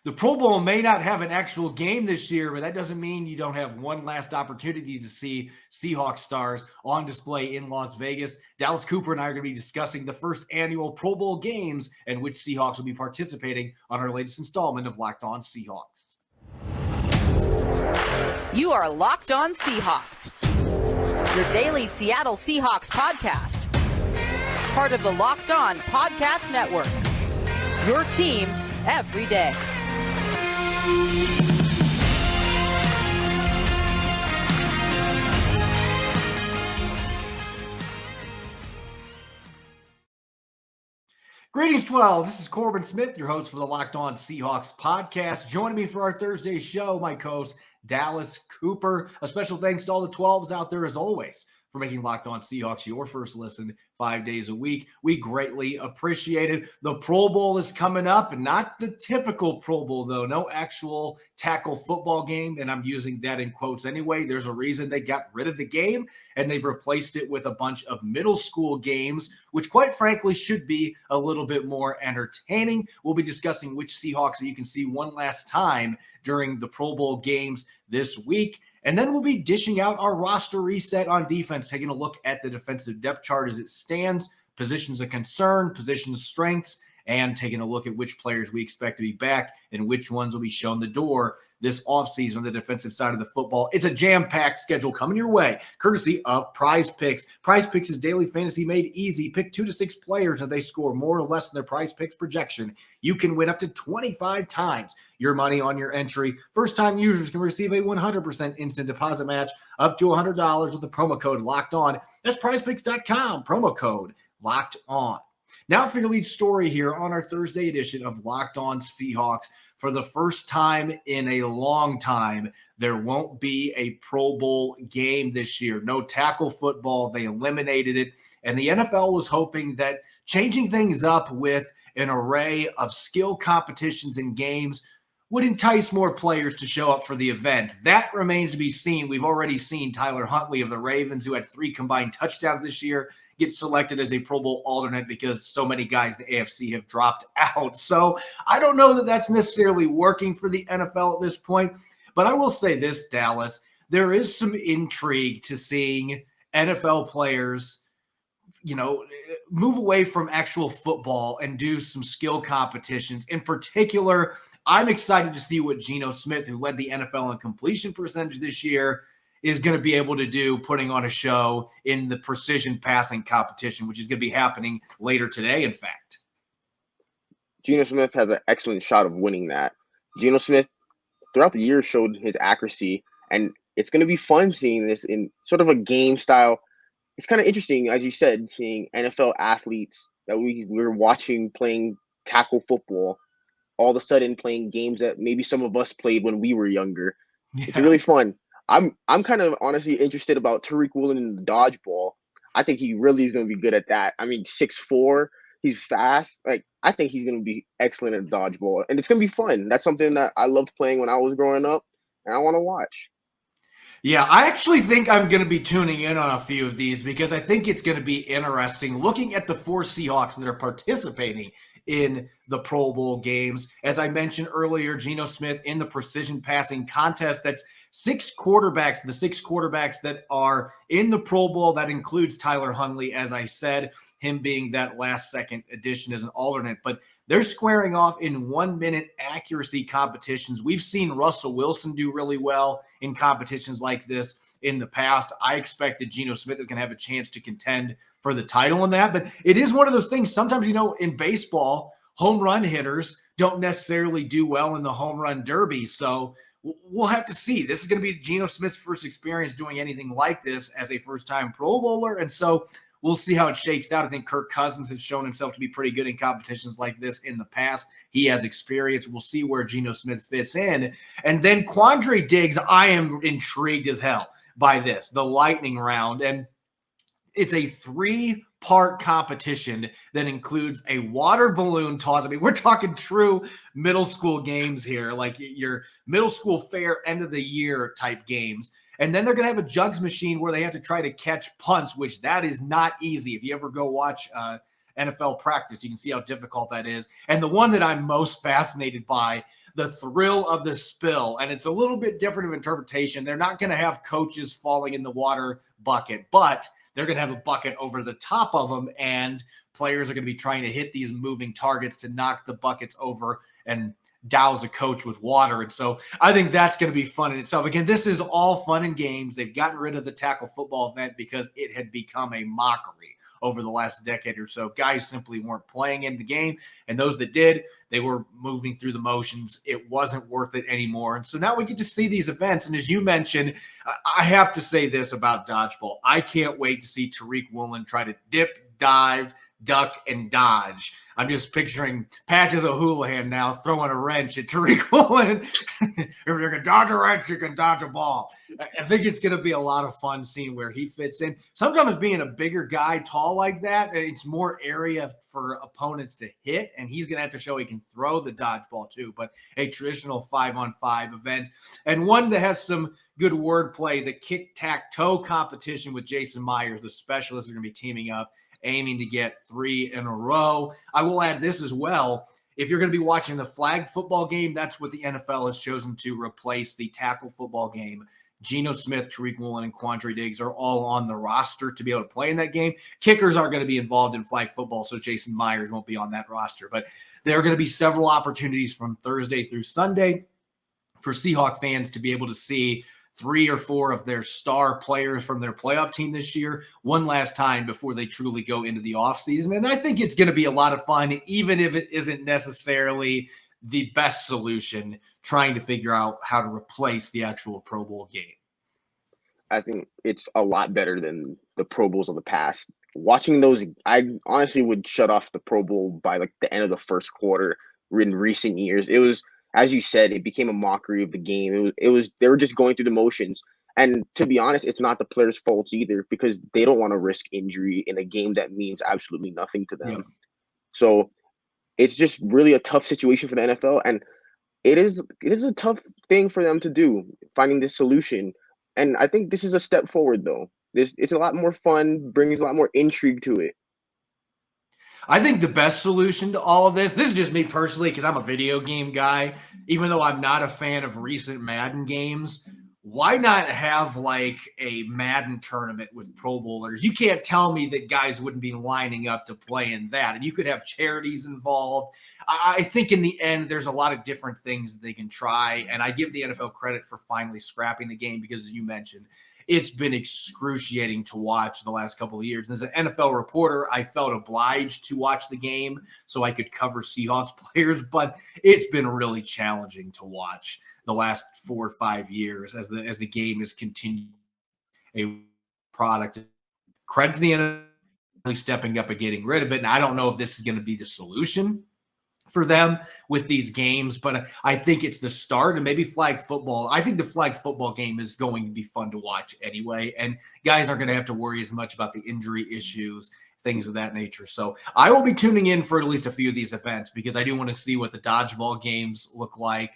The Pro Bowl may not have an actual game this year, but that doesn't mean you don't have one last opportunity to see Seahawks stars on display in Las Vegas. Dallas Cooper and I are going to be discussing the first annual Pro Bowl games and which Seahawks will be participating on our latest installment of Locked On Seahawks. You are Locked On Seahawks, your daily Seattle Seahawks podcast. Part of the Locked On Podcast Network, your team every day. Greetings, 12. This is Corbin Smith, your host for the Locked On Seahawks podcast. Joining me for our Thursday show, my co-host, Dallas Cooper. A special thanks to all the 12s out there, as always, for making Locked On Seahawks your first listen 5 days a week. We greatly appreciate it. The Pro Bowl is coming up, and not the typical Pro Bowl, though. No actual tackle football game, and I'm using that in quotes anyway. There's a reason they got rid of the game, and they've replaced it with a bunch of middle school games, which quite frankly should be a little bit more entertaining. We'll be discussing which Seahawks that you can see one last time during the Pro Bowl games this week. And then we'll be dishing out our roster reset on defense, taking a look at the defensive depth chart as it stands, positions of concern, positions of strengths, and taking a look at which players we expect to be back and which ones will be shown the door this offseason on the defensive side of the football. It's a jam-packed schedule coming your way, courtesy of Prize Picks. Prize Picks is daily fantasy made easy. Pick 2 to 6 players, and they score more or less than their Prize Picks projection. You can win up to 25 times your money on your entry. First-time users can receive a 100% instant deposit match up to $100 with the promo code Locked On. That's prizepicks.com, promo code Locked On. Now for your lead story here on our Thursday edition of Locked On Seahawks. For the first time in a long time, there won't be a Pro Bowl game this year. No tackle football. They eliminated it. And the NFL was hoping that changing things up with an array of skill competitions and games would entice more players to show up for the event. That remains to be seen. We've already seen Tyler Huntley of the Ravens, who had 3 combined touchdowns this year, get selected as a Pro Bowl alternate because so many guys in the AFC have dropped out. So I don't know that that's necessarily working for the NFL at this point. But I will say this, Dallas, there is some intrigue to seeing NFL players, move away from actual football and do some skill competitions. In particular, I'm excited to see what Geno Smith, who led the NFL in completion percentage this year, is going to be able to do, putting on a show in the precision passing competition, which is going to be happening later today, in fact. Geno Smith has an excellent shot of winning that. Geno Smith, throughout the year, showed his accuracy, and it's going to be fun seeing this in sort of a game style. It's kind of interesting, as you said, seeing NFL athletes that we're watching playing tackle football, all of a sudden playing games that maybe some of us played when we were younger. Yeah. It's really fun. I'm kind of honestly interested about Tariq Woolen in the dodgeball. I think he really is going to be good at that. I mean, 6'4", he's fast. I think he's going to be excellent at dodgeball, and it's going to be fun. That's something that I loved playing when I was growing up, and I want to watch. Yeah, I actually think I'm going to be tuning in on a few of these because I think it's going to be interesting looking at the 4 Seahawks that are participating in the Pro Bowl games. As I mentioned earlier, Geno Smith in the precision passing contest. That's 6 quarterbacks, the 6 quarterbacks that are in the Pro Bowl. That includes Tyler Huntley, as I said, him being that last-second addition as an alternate. But they're squaring off in 1-minute accuracy competitions. We've seen Russell Wilson do really well in competitions like this in the past. I expect that Geno Smith is going to have a chance to contend for the title in that. But it is one of those things, sometimes, in baseball, home run hitters don't necessarily do well in the home run derby. So we'll have to see. This is going to be Geno Smith's first experience doing anything like this as a first-time Pro Bowler. And so we'll see how it shakes out. I think Kirk Cousins has shown himself to be pretty good in competitions like this in the past. He has experience. We'll see where Geno Smith fits in. And then Quandre Diggs, I am intrigued as hell by this, the lightning round. And it's a 3-part competition that includes a water balloon toss. I mean, we're talking true middle school games here, like your middle school fair end of the year type games. And then they're going to have a jugs machine where they have to try to catch punts, which that is not easy. If you ever go watch NFL practice. You can see how difficult that is. And the one that I'm most fascinated by, the thrill of the spill. And it's a little bit different of interpretation. They're not going to have coaches falling in the water bucket, but they're going to have a bucket over the top of them, and players are going to be trying to hit these moving targets to knock the buckets over and douse a coach with water. And so I think that's going to be fun in itself. Again, this is all fun and games. They've gotten rid of the tackle football event because it had become a mockery over the last decade or so. Guys simply weren't playing in the game, and those that did, they were moving through the motions. It wasn't worth it anymore. And so now we get to see these events. And as you mentioned, I have to say this about dodgeball. I can't wait to see Tariq Woolen try to dip, dive, duck, and dodge. I'm just picturing Patches O'Houlihan now throwing a wrench at Tariq Woolen. If you can dodge a wrench, you can dodge a ball. I think it's going to be a lot of fun seeing where he fits in. Sometimes being a bigger guy, tall like that, it's more area for opponents to hit, and he's going to have to show he can throw the dodgeball too. But a traditional 5-on-5 event, and one that has some good wordplay, the kick-tack-toe competition with Jason Myers, the specialists are going to be teaming up, aiming to get 3 in a row. I will add this as well. If you're going to be watching the flag football game, that's what the NFL has chosen to replace the tackle football game. Geno Smith, Tariq Woolen, and Quandre Diggs are all on the roster to be able to play in that game. Kickers aren't going to be involved in flag football, so Jason Myers won't be on that roster. But there are going to be several opportunities from Thursday through Sunday for Seahawk fans to be able to see 3 or 4 of their star players from their playoff team this year one last time before they truly go into the offseason. And I think it's going to be a lot of fun, even if it isn't necessarily the best solution, trying to figure out how to replace the actual Pro Bowl game. I think it's a lot better than the Pro Bowls of the past. Watching those, I honestly would shut off the Pro Bowl by like the end of the first quarter in recent years. It was, as you said, it became a mockery of the game. It was they were just going through the motions. And to be honest, it's not the players' faults either, because they don't want to risk injury in a game that means absolutely nothing to them. Yeah. So it's just really a tough situation for the NFL, and it is a tough thing for them to do, finding this solution. And I think this is a step forward, though. It's a lot more fun, brings a lot more intrigue to it. I think the best solution to all of this is just me personally, because I'm a video game guy, even though I'm not a fan of recent Madden games. Why not have like a Madden tournament with Pro Bowlers? You can't tell me that guys wouldn't be lining up to play in that. And you could have charities involved. I think in the end, there's a lot of different things that they can try. And I give the NFL credit for finally scrapping the game because, as you mentioned, it's been excruciating to watch the last couple of years. And as an NFL reporter, I felt obliged to watch the game so I could cover Seahawks players, but it's been really challenging to watch the last 4 or 5 years as the game has continued a product. Credit to the NFL stepping up and getting rid of it. And I don't know if this is going to be the solution for them with these games, but I think it's the start, and maybe flag football. I think the flag football game is going to be fun to watch anyway, and guys aren't going to have to worry as much about the injury issues, things of that nature. So I will be tuning in for at least a few of these events because I do want to see what the dodgeball games look like.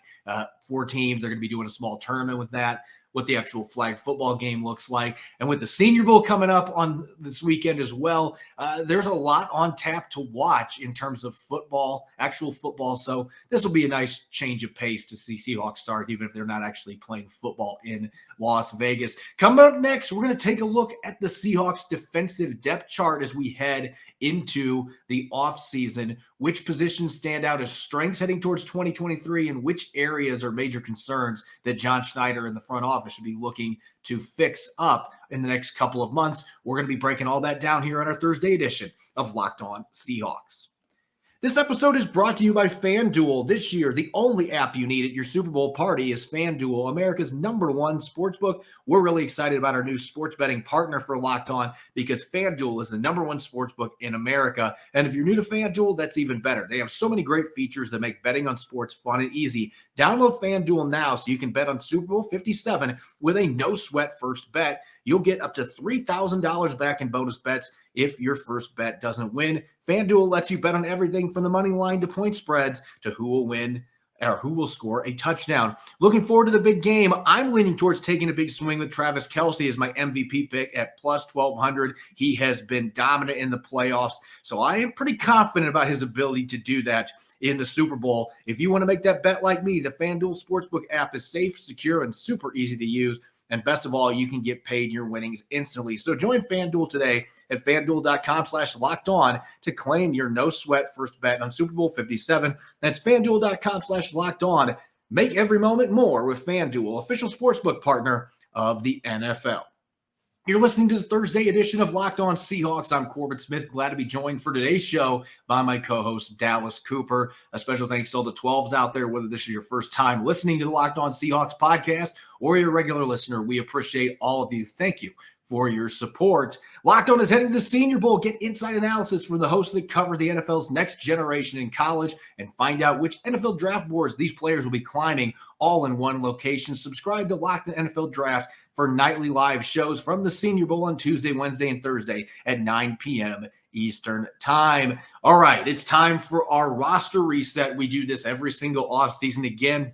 4 teams, they're going to be doing a small tournament with that, what the actual flag football game looks like. And with the Senior Bowl coming up on this weekend as well, there's a lot on tap to watch in terms of football, actual football. So this will be a nice change of pace to see Seahawks start, even if they're not actually playing football in Las Vegas. Coming up next, we're going to take a look at the Seahawks defensive depth chart as we head into the offseason. Which positions stand out as strengths heading towards 2023, and which areas are major concerns that John Schneider and the front office should be looking to fix up in the next couple of months? We're going to be breaking all that down here on our Thursday edition of Locked On Seahawks. This episode is brought to you by FanDuel. This year, the only app you need at your Super Bowl party is FanDuel, America's #1 sportsbook. We're really excited about our new sports betting partner for Locked On because FanDuel is the #1 sportsbook in America. And if you're new to FanDuel, that's even better. They have so many great features that make betting on sports fun and easy. Download FanDuel now so you can bet on Super Bowl 57 with a no-sweat first bet. You'll get up to $3,000 back in bonus bets if your first bet doesn't win. FanDuel lets you bet on everything from the money line to point spreads to who will win or who will score a touchdown. Looking forward to the big game. I'm leaning towards taking a big swing with Travis Kelce as my MVP pick at plus 1,200. He has been dominant in the playoffs, so I am pretty confident about his ability to do that in the Super Bowl. If you want to make that bet like me, the FanDuel Sportsbook app is safe, secure, and super easy to use. And best of all, you can get paid your winnings instantly. So join FanDuel today at FanDuel.com/LockedOn to claim your no-sweat first bet on Super Bowl 57. That's FanDuel.com/LockedOn. Make every moment more with FanDuel, official sportsbook partner of the NFL. You're listening to the Thursday edition of Locked On Seahawks. I'm Corbin Smith. Glad to be joined for today's show by my co-host, Dallas Cooper. A special thanks to all the 12s out there, whether this is your first time listening to the Locked On Seahawks podcast or you're a regular listener. We appreciate all of you. Thank you for your support. Locked On is heading to the Senior Bowl. Get inside analysis from the hosts that cover the NFL's next generation in college and find out which NFL draft boards these players will be climbing all in one location. Subscribe to Locked On NFL Draft for nightly live shows from the Senior Bowl on Tuesday, Wednesday, and Thursday at 9 p.m. Eastern time. All right, it's time for our roster reset. We do this every single offseason. Again,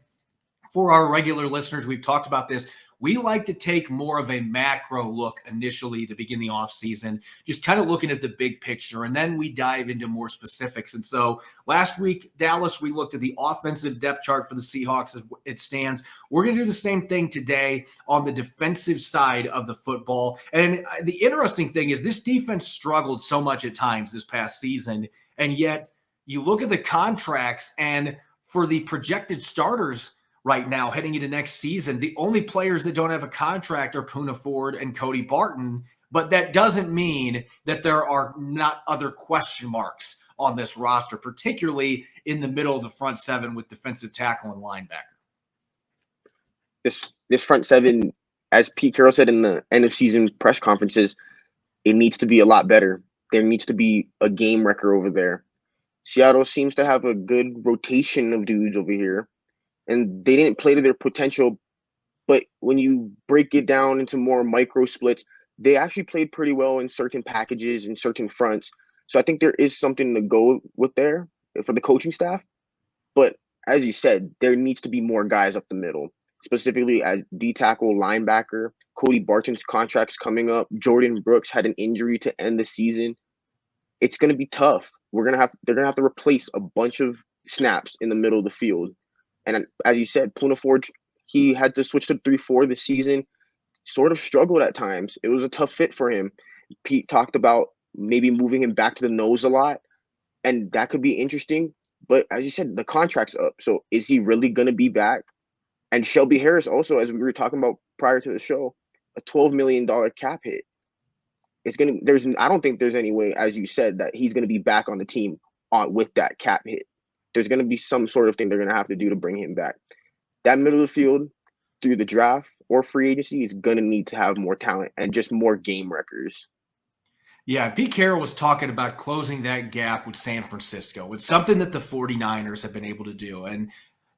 for our regular listeners, we've talked about this. We like to take more of a macro look initially to begin the offseason, just kind of looking at the big picture, and then we dive into more specifics. And so last week, Dallas, we looked at the offensive depth chart for the Seahawks as it stands. We're going to do the same thing today on the defensive side of the football. And the interesting thing is this defense struggled so much at times this past season, and yet you look at the contracts, and for the projected starters right now, heading into next season, the only players that don't have a contract are Poona Ford and Cody Barton, but that doesn't mean that there are not other question marks on this roster, particularly in the middle of the front seven with defensive tackle and linebacker. This front seven, as Pete Carroll said in the end of season press conferences, it needs to be a lot better. There needs to be a game wrecker over there. Seattle seems to have a good rotation of dudes over here, and they didn't play to their potential. But when you break it down into more micro splits, they actually played pretty well in certain packages and certain fronts. So I think there is something to go with there for the coaching staff. But as you said, there needs to be more guys up the middle, specifically as D-tackle, linebacker. Cody Barton's contract's coming up. Jordan Brooks had an injury to end the season. It's going to be tough. They're going to have to replace a bunch of snaps in the middle of the field. And as you said, Poona Ford, he had to switch to 3-4 this season, sort of struggled at times. It was a tough fit for him. Pete talked about maybe moving him back to the nose a lot, and that could be interesting. But as you said, the contract's up. So is he really going to be back? And Shelby Harris also, as we were talking about prior to the show, a $12 million cap hit. I don't think there's any way, as you said, that he's going to be back on the team with that cap hit. There's going to be some sort of thing they're going to have to do to bring him back. That middle of the field, through the draft or free agency, is going to need to have more talent and just more game wreckers. Yeah, Pete Carroll was talking about closing that gap with San Francisco. It's something that the 49ers have been able to do. And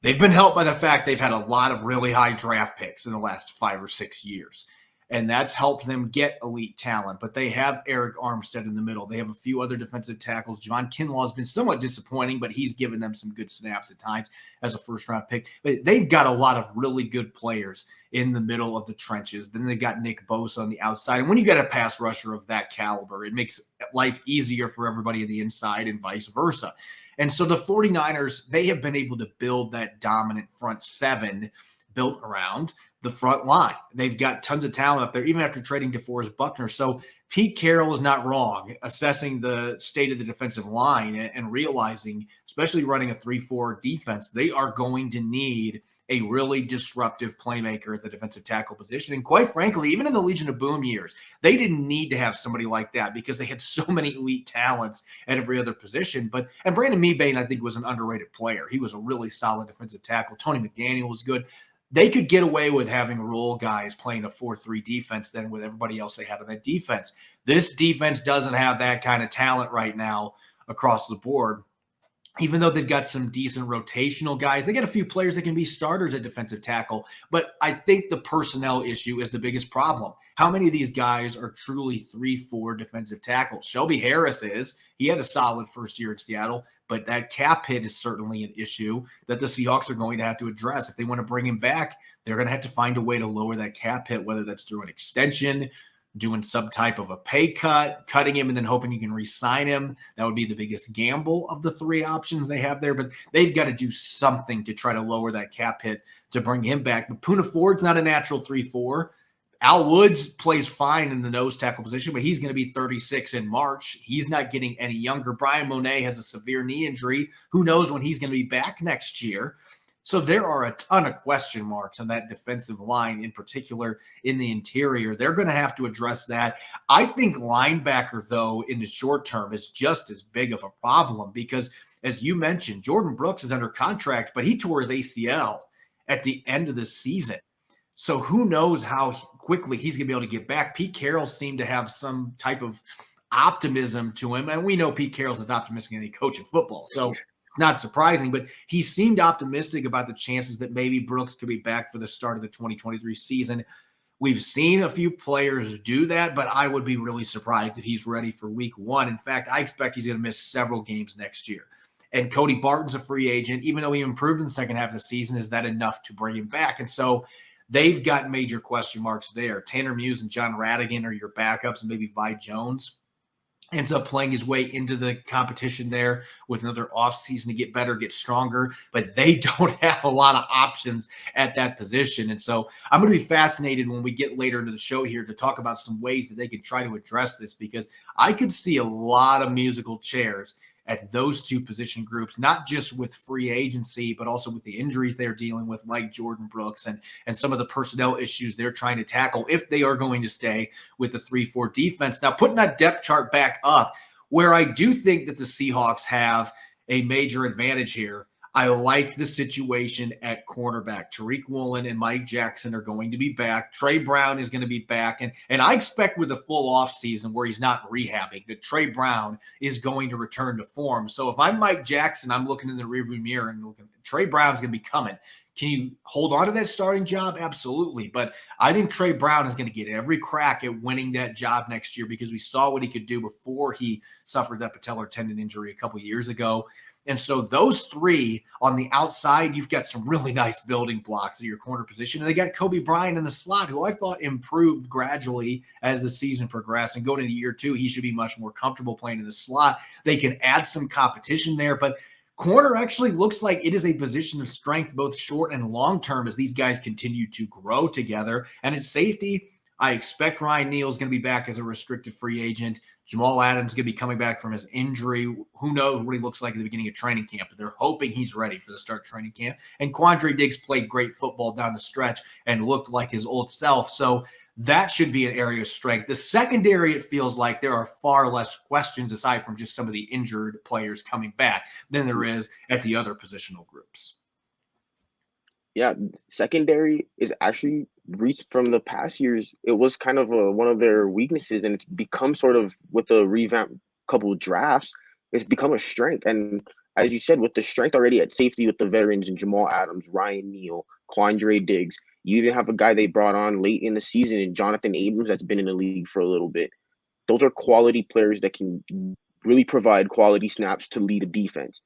they've been helped by the fact they've had a lot of really high draft picks in the last 5 or 6 years. And that's helped them get elite talent. But they have Eric Armstead in the middle. They have a few other defensive tackles. Javon Kinlaw has been somewhat disappointing, but he's given them some good snaps at times as a first-round pick. But they've got a lot of really good players in the middle of the trenches. Then they got Nick Bosa on the outside. And when you got a pass rusher of that caliber, it makes life easier for everybody on the inside and vice versa. And so the 49ers, they have been able to build that dominant front seven built around the front line. They've got tons of talent up there, even after trading DeForest Buckner. So Pete Carroll is not wrong assessing the state of the defensive line and realizing, especially running a 3-4 defense, they are going to need a really disruptive playmaker at the defensive tackle position. And quite frankly, even in the Legion of Boom years, they didn't need to have somebody like that because they had so many elite talents at every other position. And Brandon Mebane, I think, was an underrated player. He was a really solid defensive tackle. Tony McDaniel was good. They could get away with having role guys playing a 4-3 defense than with everybody else they had on that defense. This defense doesn't have that kind of talent right now across the board. Even though they've got some decent rotational guys, they got a few players that can be starters at defensive tackle. But I think the personnel issue is the biggest problem. How many of these guys are truly 3-4 defensive tackles? Shelby Harris is. He had a solid first year in Seattle. but that cap hit is certainly an issue that the Seahawks are going to have to address. If they want to bring him back, they're going to have to find a way to lower that cap hit, whether that's through an extension, doing some type of a pay cut, cutting him, and then hoping you can re-sign him. That would be the biggest gamble of the three options they have there, but they've got to do something to try to lower that cap hit to bring him back. But Poona Ford's not a natural 3-4. Al Woods plays fine in the nose tackle position, but he's going to be 36 in March. He's not getting any younger. Brian Monet has a severe knee injury. Who knows when he's going to be back next year? So there are a ton of question marks on that defensive line, in particular in the interior. They're going to have to address that. I think linebacker, though, in the short term is just as big of a problem because, as you mentioned, Jordan Brooks is under contract, but he tore his ACL at the end of the season. So who knows how quickly he's going to be able to get back. Pete Carroll seemed to have some type of optimism to him, and we know Pete Carroll's as optimistic as any coach in football. So it's not surprising, but he seemed optimistic about the chances that maybe Brooks could be back for the start of the 2023 season. We've seen a few players do that, but I would be really surprised if he's ready for week one. In fact, I expect he's going to miss several games next year. And Cody Barton's a free agent. Even though he improved in the second half of the season, is that enough to bring him back? And so they've got major question marks there. Tanner Muse and John Radigan are your backups, and maybe Vi Jones ends up playing his way into the competition there with another offseason to get better, get stronger, but they don't have a lot of options at that position. And so I'm going to be fascinated when we get later into the show here to talk about some ways that they can try to address this, because I could see a lot of musical chairs at those two position groups, not just with free agency, but also with the injuries they're dealing with, like Jordan Brooks and some of the personnel issues they're trying to tackle if they are going to stay with the 3-4 defense. Now, putting that depth chart back up, where I do think that the Seahawks have a major advantage here, I like the situation at cornerback. Tariq Woolen and Mike Jackson are going to be back. Trey Brown is going to be back. And I expect with a full offseason where he's not rehabbing, that Trey Brown is going to return to form. So if I'm Mike Jackson, I'm looking in the rearview mirror and looking, Trey Brown's going to be coming. Can you hold on to that starting job? Absolutely. But I think Trey Brown is going to get every crack at winning that job next year, because we saw what he could do before he suffered that patellar tendon injury a couple years ago. And so those three on the outside, you've got some really nice building blocks at your corner position. And they got Kobe Bryant in the slot, who I thought improved gradually as the season progressed. And going into year two, he should be much more comfortable playing in the slot. They can add some competition there. But corner actually looks like it is a position of strength, both short and long term, as these guys continue to grow together. And at safety, I expect Ryan Neal is going to be back as a restricted free agent. Jamal Adams is going to be coming back from his injury. Who knows what he looks like at the beginning of training camp, but they're hoping he's ready for the start of training camp. And Quandre Diggs played great football down the stretch and looked like his old self. So that should be an area of strength. The secondary, it feels like there are far less questions aside from just some of the injured players coming back than there is at the other positional groups. Yeah, secondary is actually from the past years. It was kind of one of their weaknesses, and it's become sort of, with the revamped couple of drafts, it's become a strength. And as you said, with the strength already at safety with the veterans and Jamal Adams, Ryan Neal, Quandre Diggs, you even have a guy they brought on late in the season, and Jonathan Abrams, that's been in the league for a little bit. Those are quality players that can really provide quality snaps to lead a defense.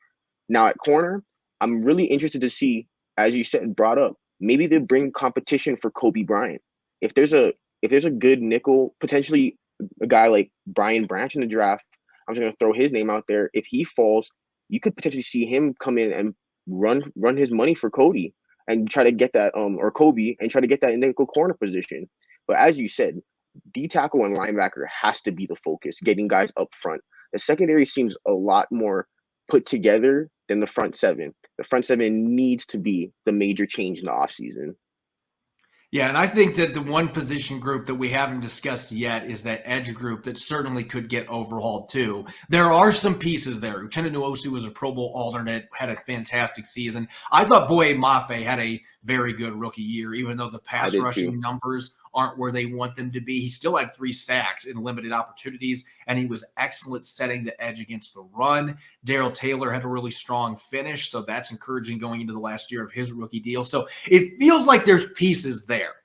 Now at corner, I'm really interested to see, as you said, brought up, maybe they bring competition for Kobe Bryant. If there's a good nickel, potentially a guy like Brian Branch in the draft, I'm just going to throw his name out there. If he falls, you could potentially see him come in and run his money for Cody and try to get that, or Kobe, and try to get that nickel corner position. But as you said, D tackle and linebacker has to be the focus, getting guys up front. The secondary seems a lot more put together than the front seven. The front seven needs to be the major change in the offseason. Yeah, and I think that the one position group that we haven't discussed yet is that edge group that certainly could get overhauled too. There are some pieces there. Uchenna Nwosu was a Pro Bowl alternate, had a fantastic season. I thought Boye Mafe had a very good rookie year, even though the pass rushing numbers aren't where they want them to be. He still had 3 sacks in limited opportunities, and he was excellent setting the edge against the run. Darrell Taylor had a really strong finish, so that's encouraging going into the last year of his rookie deal. So it feels like there's pieces there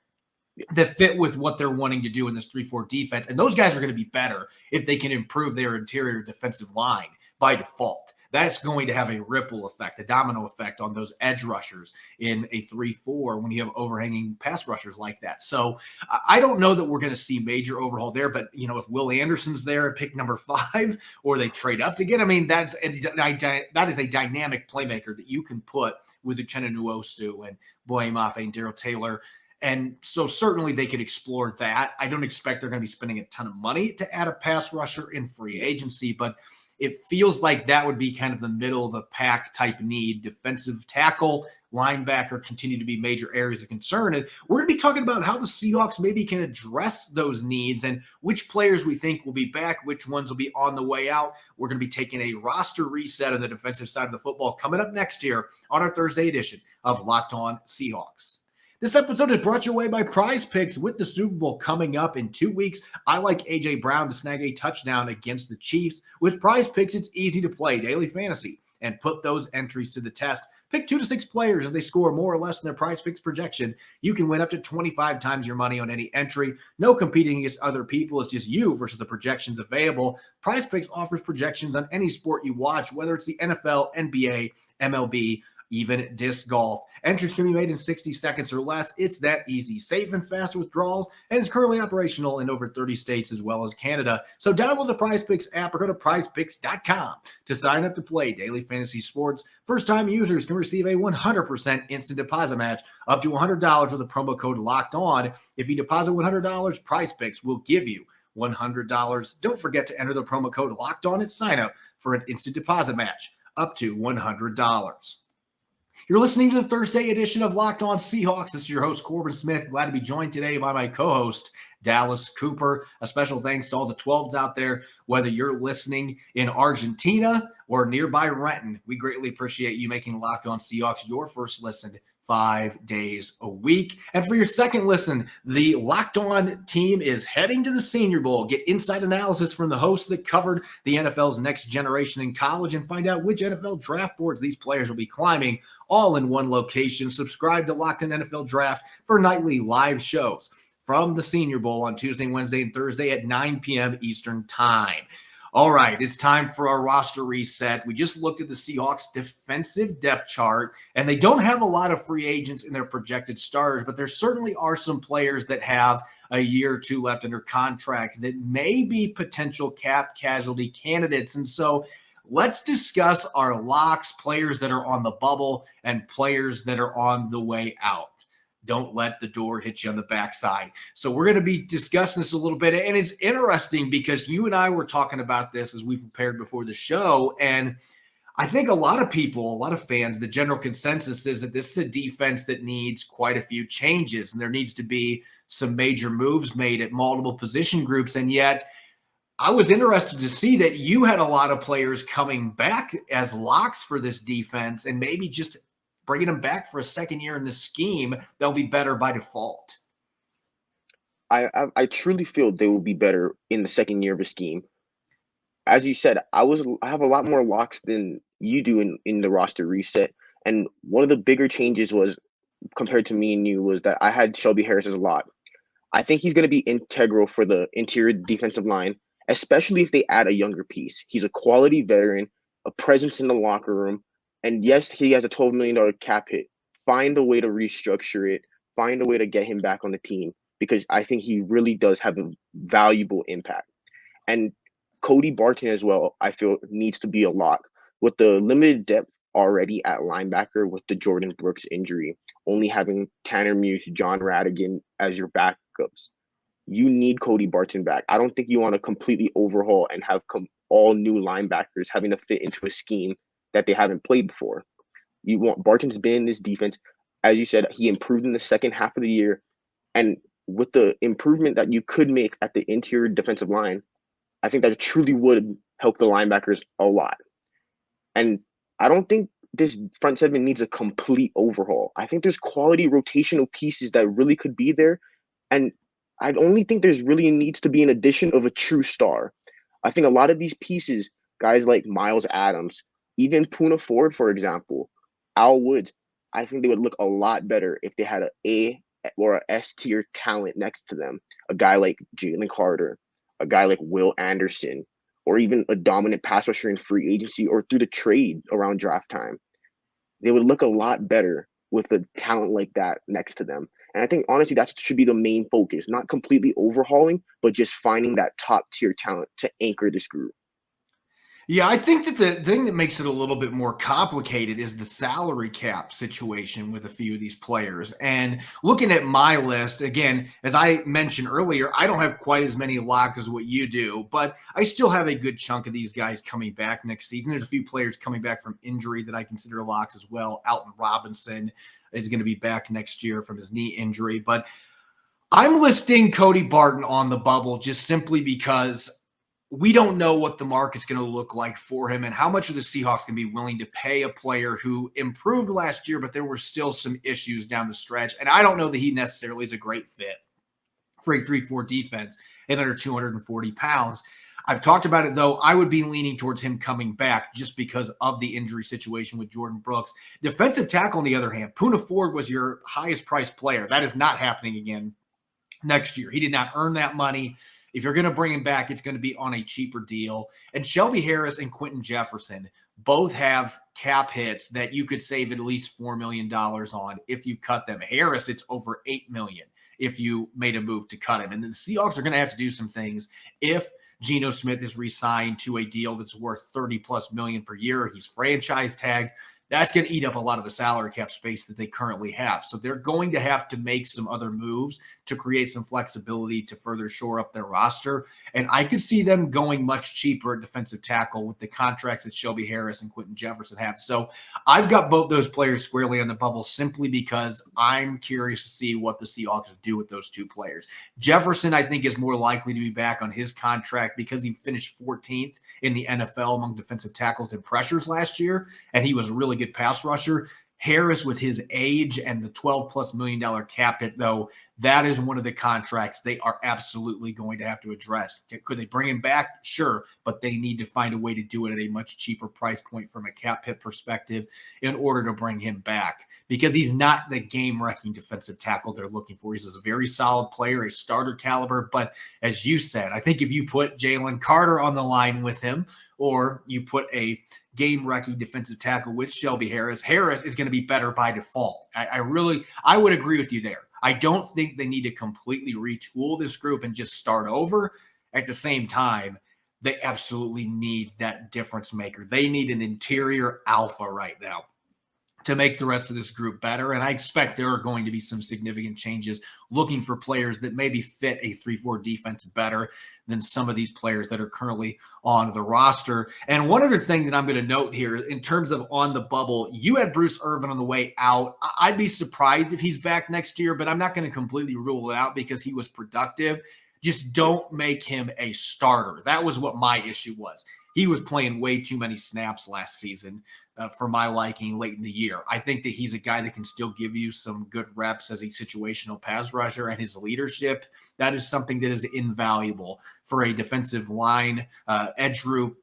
that fit with what they're wanting to do in this 3-4 defense, and those guys are going to be better if they can improve their interior defensive line by default. that's going to have a ripple effect, a domino effect on those edge rushers in a 3-4 when you have overhanging pass rushers like that. So I don't know that we're going to see major overhaul there, but if Will Anderson's there at pick number 5 or they trade up to get, that is a dynamic playmaker that you can put with Uchenna Nwosu and Boye Mafe and Darrell Taylor. And so certainly they could explore that. I don't expect they're going to be spending a ton of money to add a pass rusher in free agency, but it feels like that would be kind of the middle of the pack type need. Defensive tackle, linebacker continue to be major areas of concern. And we're going to be talking about how the Seahawks maybe can address those needs and which players we think will be back, which ones will be on the way out. We're going to be taking a roster reset on the defensive side of the football coming up next year on our Thursday edition of Locked On Seahawks. This episode is brought your way by Prize Picks. With the Super Bowl coming up in 2 weeks, I like A.J. Brown to snag a touchdown against the Chiefs. With Prize Picks, it's easy to play daily fantasy and put those entries to the test. Pick 2 to 6 players. If they score more or less than their Prize Picks projection, you can win up to 25 times your money on any entry. No competing against other people. It's just you versus the projections available. Prize Picks offers projections on any sport you watch, whether it's the NFL, NBA, MLB, even disc golf. Entries can be made in 60 seconds or less. It's that easy, safe, and fast withdrawals, and it's currently operational in over 30 states as well as Canada. So download the PrizePicks app or go to prizepicks.com to sign up to play daily fantasy sports. First-time users can receive a 100% instant deposit match up to $100 with the promo code Locked On. If you deposit $100, PrizePicks will give you $100. Don't forget to enter the promo code Locked On at sign up for an instant deposit match up to $100. You're listening to the Thursday edition of Locked On Seahawks. This is your host, Corbin Smith. Glad to be joined today by my co-host, Dallas Cooper. A special thanks to all the 12s out there, whether you're listening in Argentina or nearby Renton. We greatly appreciate you making Locked On Seahawks your first listen 5 days a week. And for your second listen, the Locked On team is heading to the Senior Bowl. Get inside analysis from the hosts that covered the NFL's next generation in college and find out which NFL draft boards these players will be climbing, all in one location. Subscribe to Locked On NFL Draft for nightly live shows from the Senior Bowl on Tuesday, Wednesday, and Thursday at 9 p.m. Eastern Time. All right, it's time for our roster reset. We just looked at the Seahawks defensive depth chart, and they don't have a lot of free agents in their projected starters, but there certainly are some players that have a year or two left under contract that may be potential cap casualty candidates. And so let's discuss our locks, players that are on the bubble and players that are on the way out. Don't let the door hit you on the backside. So we're going to be discussing this a little bit. And it's interesting because you and I were talking about this as we prepared before the show. And I think a lot of people, a lot of fans, the general consensus is that this is a defense that needs quite a few changes. And there needs to be some major moves made at multiple position groups. And yet I was interested to see that you had a lot of players coming back as locks for this defense and maybe just bringing them back for a second year in the scheme, they'll be better by default. I truly feel they will be better in the second year of a scheme. As you said, I have a lot more locks than you do in the roster reset. And one of the bigger changes was, compared to me and you, was that I had Shelby Harris as a lock. I think he's going to be integral for the interior defensive line, especially if they add a younger piece. He's a quality veteran, a presence in the locker room. And yes, he has a $12 million cap hit. Find a way to restructure it. Find a way to get him back on the team, because I think he really does have a valuable impact. And Cody Barton as well, I feel, needs to be a lock. With the limited depth already at linebacker with the Jordan Brooks injury, only having Tanner Muse, John Radigan as your backups, you need Cody Barton back. I don't think you want to completely overhaul and have all new linebackers having to fit into a scheme that they haven't played before. You want Barton's been in this defense. As you said, he improved in the second half of the year. And with the improvement that you could make at the interior defensive line, I think that truly would help the linebackers a lot. And I don't think this front seven needs a complete overhaul. I think there's quality rotational pieces that really could be there. And I only think there's really needs to be an addition of a true star. I think a lot of these pieces, guys like Miles Adams, even Poona Ford, for example, Al Woods, I think they would look a lot better if they had an A or a S tier talent next to them. A guy like Jalen Carter, a guy like Will Anderson, or even a dominant pass rusher in free agency or through the trade around draft time, they would look a lot better with a talent like that next to them. And I think honestly that should be the main focus, not completely overhauling, but just finding that top tier talent to anchor this group. Yeah, I think that the thing that makes it a little bit more complicated is the salary cap situation with a few of these players. And looking at my list, again, as I mentioned earlier, I don't have quite as many locks as what you do, but I still have a good chunk of these guys coming back next season. There's a few players coming back from injury that I consider locks as well. Alton Robinson is going to be back next year from his knee injury, but I'm listing Cody Barton on the bubble just simply because we don't know what the market's going to look like for him and how much of the Seahawks can be willing to pay a player who improved last year, but there were still some issues down the stretch. And I don't know that he necessarily is a great fit for a 3-4 defense at under 240 pounds. I've talked about it, though. I would be leaning towards him coming back just because of the injury situation with Jordan Brooks. Defensive tackle, on the other hand, Poona Ford was your highest priced player. That is not happening again next year. He did not earn that money. If you're going to bring him back, it's going to be on a cheaper deal. And Shelby Harris and Quentin Jefferson both have cap hits that you could save at least $4 million on if you cut them. Harris, it's over $8 million if you made a move to cut him. And the Seahawks are going to have to do some things if Geno Smith is re-signed to a deal that's worth $30+ million per year. He's franchise tagged. That's going to eat up a lot of the salary cap space that they currently have. So they're going to have to make some other moves to create some flexibility to further shore up their roster. And I could see them going much cheaper at defensive tackle with the contracts that Shelby Harris and Quentin Jefferson have. So I've got both those players squarely on the bubble simply because I'm curious to see what the Seahawks do with those two players. Jefferson, I think, is more likely to be back on his contract because he finished 14th in the NFL among defensive tackles and pressures last year, and he was a really good pass rusher. Harris, with his age and the $12+ million cap hit, though, that is one of the contracts they are absolutely going to have to address. Could they bring him back? Sure, but they need to find a way to do it at a much cheaper price point from a cap hit perspective in order to bring him back, because he's not the game-wrecking defensive tackle they're looking for. He's a very solid player, a starter caliber, but as you said, I think if you put Jalen Carter on the line with him, or you put a game-wrecking defensive tackle with Shelby Harris, Harris is going to be better by default. I would agree with you there. I don't think they need to completely retool this group and just start over. At the same time, they absolutely need that difference maker. They need an interior alpha right now to make the rest of this group better. And I expect there are going to be some significant changes looking for players that maybe fit a 3-4 defense better than some of these players that are currently on the roster. And one other thing that I'm going to note here in terms of on the bubble, you had Bruce Irvin on the way out. I'd be surprised if he's back next year, but I'm not going to completely rule it out because he was productive. Just don't make him a starter. That was what my issue was. He was playing way too many snaps last season for my liking late in the year. I think that he's a guy that can still give you some good reps as a situational pass rusher, and his leadership, that is something that is invaluable for a defensive line edge group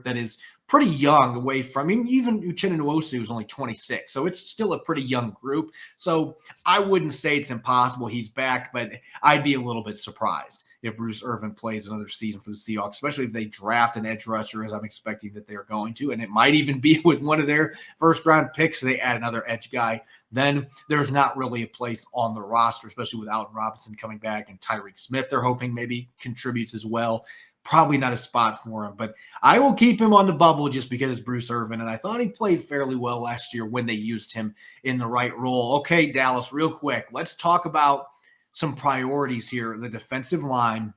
that is pretty young away from him. Even Uchenna Nwosu is only 26, so it's still a pretty young group. So I wouldn't say it's impossible he's back, but I'd be a little bit surprised if Bruce Irvin plays another season for the Seahawks, especially if they draft an edge rusher, as I'm expecting that they're going to, and it might even be with one of their first-round picks, so they add another edge guy. Then there's not really a place on the roster, especially with Alton Robinson coming back and Tyreek Smith, they're hoping maybe contributes as well. Probably not a spot for him, but I will keep him on the bubble just because it's Bruce Irvin, and I thought he played fairly well last year when they used him in the right role. Okay, Dallas, real quick, let's talk about some priorities here. The defensive line,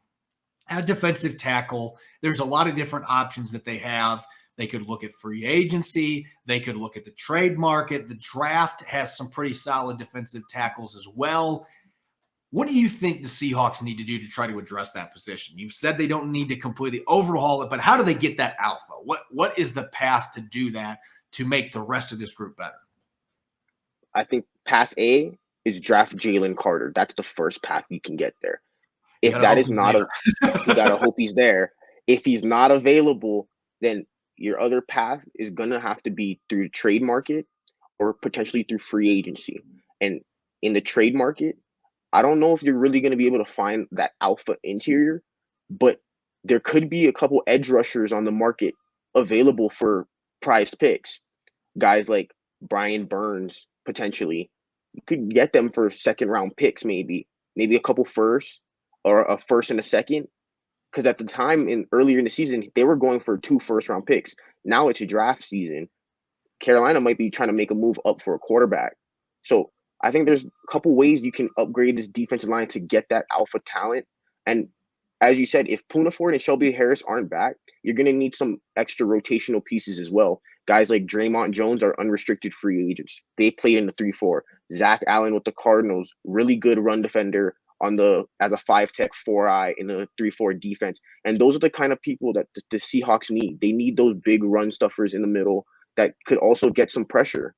at defensive tackle, there's a lot of different options that they have. They could look at free agency. They could look at the trade market. The draft has some pretty solid defensive tackles as well. What do you think the Seahawks need to do to try to address that position? You've said they don't need to completely overhaul it, but how do they get that alpha? What is the path to do that to make the rest of this group better? I think path A is draft Jalen Carter. That's the first path you can get there. If that is not you gotta hope he's there. If he's not available, then your other path is gonna have to be through the trade market or potentially through free agency. And in the trade market, I don't know if you're really going to be able to find that alpha interior, but there could be a couple edge rushers on the market available for prized picks. Guys like Brian Burns, potentially. You could get them for second round picks, maybe a couple firsts or a first and a second. Because at the time earlier in the season, they were going for 2 first round picks. Now it's a draft season. Carolina might be trying to make a move up for a quarterback. So I think there's a couple ways you can upgrade this defensive line to get that alpha talent. And as you said, if Poona Ford and Shelby Harris aren't back, you're going to need some extra rotational pieces as well. Guys like Draymond Jones are unrestricted free agents. They played in the 3-4. Zach Allen with the Cardinals, really good run defender as a 5-tech 4-eye in the 3-4 defense. And those are the kind of people that the Seahawks need. They need those big run stuffers in the middle that could also get some pressure.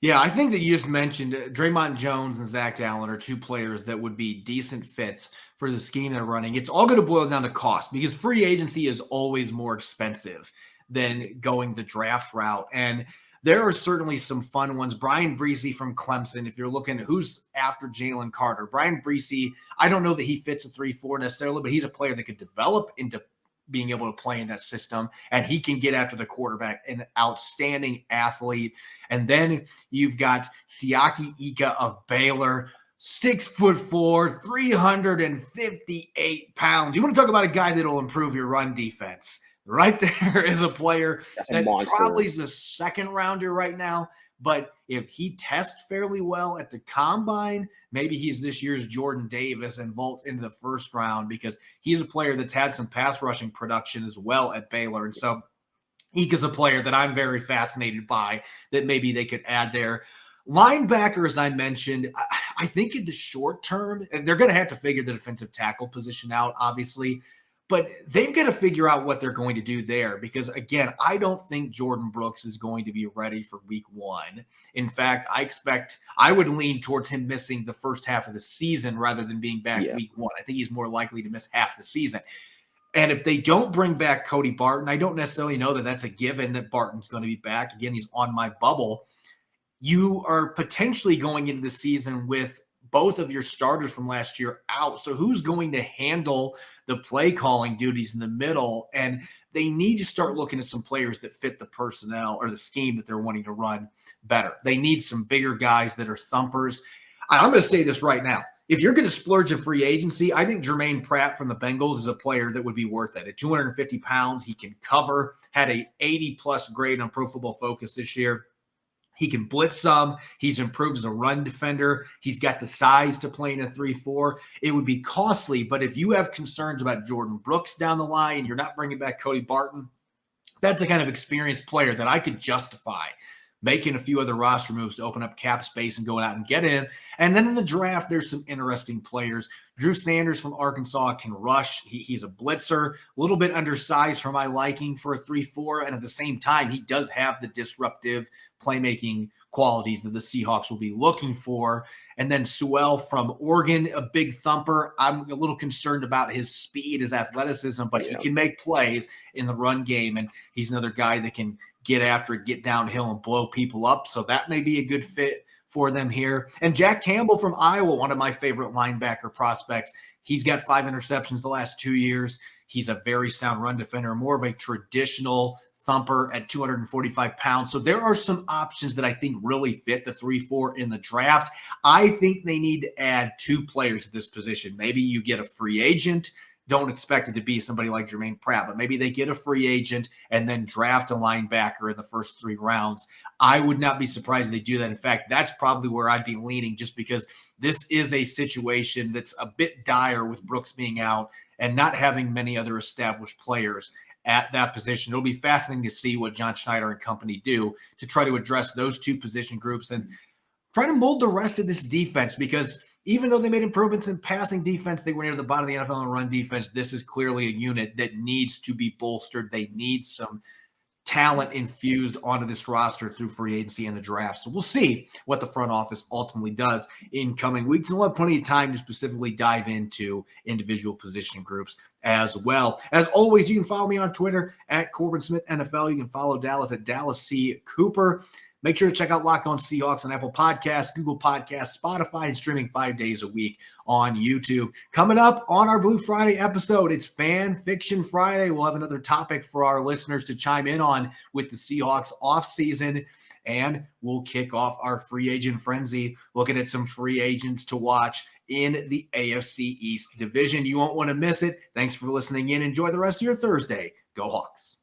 Yeah, I think that you just mentioned Draymond Jones and Zach Allen are 2 players that would be decent fits for the scheme they're running. It's all going to boil down to cost because free agency is always more expensive than going the draft route. And there are certainly some fun ones. Brian Breesy from Clemson, if you're looking at who's after Jalen Carter. Brian Breesy, I don't know that he fits a 3-4 necessarily, but he's a player that could develop into being able to play in that system, and he can get after the quarterback, an outstanding athlete. And then you've got Siaki Ika of Baylor, 6'4", 358 pounds. You want to talk about a guy that'll improve your run defense. Right there is a player that probably is a second rounder right now. But if he tests fairly well at the combine, maybe he's this year's Jordan Davis and vaults into the first round because he's a player that's had some pass rushing production as well at Baylor. And so Ika's a player that I'm very fascinated by that maybe they could add there. Linebacker, as I mentioned, I think in the short term, they're going to have to figure the defensive tackle position out, obviously. But they've got to figure out what they're going to do there because, again, I don't think Jordan Brooks is going to be ready for week 1. In fact, I would lean towards him missing the first half of the season rather than being back week 1. I think he's more likely to miss half the season. And if they don't bring back Cody Barton, I don't necessarily know that that's a given that Barton's going to be back. Again, he's on my bubble. You are potentially going into the season with both of your starters from last year out. So who's going to handle the play calling duties in the middle? And they need to start looking at some players that fit the personnel or the scheme that they're wanting to run better. They need some bigger guys that are thumpers. I'm going to say this right now. If you're going to splurge in free agency, I think Jermaine Pratt from the Bengals is a player that would be worth it. At 250 pounds, he can cover, had a 80-plus grade on Pro Football Focus this year. He can blitz some. He's improved as a run defender. He's got the size to play in a 3-4. It would be costly, but if you have concerns about Jordan Brooks down the line and you're not bringing back Cody Barton, that's the kind of experienced player that I could justify making a few other roster moves to open up cap space and going out and get in. And then in the draft, there's some interesting players. Drew Sanders from Arkansas can rush. He's a blitzer, a little bit undersized for my liking for a 3-4. And at the same time, he does have the disruptive playmaking qualities that the Seahawks will be looking for. And then Sewell from Oregon, a big thumper. I'm a little concerned about his speed, his athleticism, but he can make plays in the run game. And he's another guy that can get after it, get downhill, and blow people up. So that may be a good fit for them here. And Jack Campbell from Iowa, one of my favorite linebacker prospects. He's got 5 interceptions the last 2 years. He's a very sound run defender, more of a traditional thumper at 245 pounds. So there are some options that I think really fit the 3-4 in the draft. I think they need to add 2 players at this position. Maybe you get a free agent. Don't expect it to be somebody like Jermaine Pratt, but maybe they get a free agent and then draft a linebacker in the first 3 rounds. I would not be surprised if they do that. In fact, that's probably where I'd be leaning just because this is a situation that's a bit dire with Brooks being out and not having many other established players at that position. It'll be fascinating to see what John Schneider and company do to try to address those 2 position groups and try to mold the rest of this defense because even though they made improvements in passing defense, they were near the bottom of the NFL in run defense. This is clearly a unit that needs to be bolstered. They need some talent infused onto this roster through free agency and the draft. So we'll see what the front office ultimately does in coming weeks. And we'll have plenty of time to specifically dive into individual position groups as well. As always, you can follow me on Twitter at Corbin Smith NFL. You can follow Dallas at Dallas C. Cooper. Make sure to check out Locked On Seahawks on Apple Podcasts, Google Podcasts, Spotify, and streaming 5 days a week on YouTube. Coming up on our Blue Friday episode, it's Fan Fiction Friday. We'll have another topic for our listeners to chime in on with the Seahawks offseason. And we'll kick off our free agent frenzy, looking at some free agents to watch in the AFC East division. You won't want to miss it. Thanks for listening in. Enjoy the rest of your Thursday. Go Hawks.